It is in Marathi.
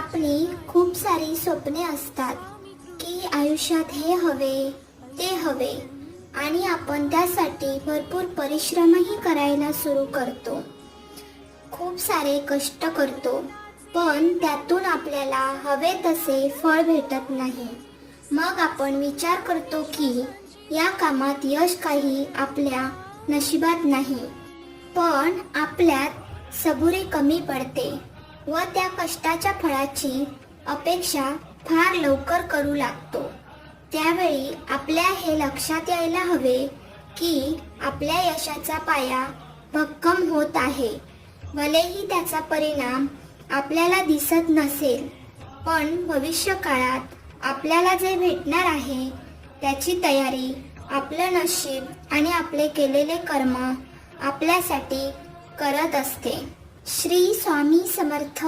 आपली खूप सारी स्वप्ने असतात की आयुष्यात हे हवे ते हवे आणि आपण त्यासाठी भरपूर परिश्रमही करायला सुरू करतो, खूप सारे कष्ट करतो, पण त्यातून आपल्याला हवे तसे फळ भेटत नाही. मग आपण विचार करतो की या कामात यश काही आपल्या नशिबात नाही. पण आपल्यात सबुरी कमी पडते व त्या कष्टाच्या फळाची अपेक्षा फार लवकर करू लागतो. त्यावेळी आपल्या हे लक्षात यायला हवे की आपल्या यशाचा पाया भक्कम होत आहे. भलेही त्याचा परिणाम आपल्याला दिसत नसेल, पण भविष्य काळात आपल्याला जे भेटणार आहे त्याची तयारी आपलं नशीब आणि आपले केलेले कर्म आपल्यासाठी करत असते. श्री स्वामी समर्थ.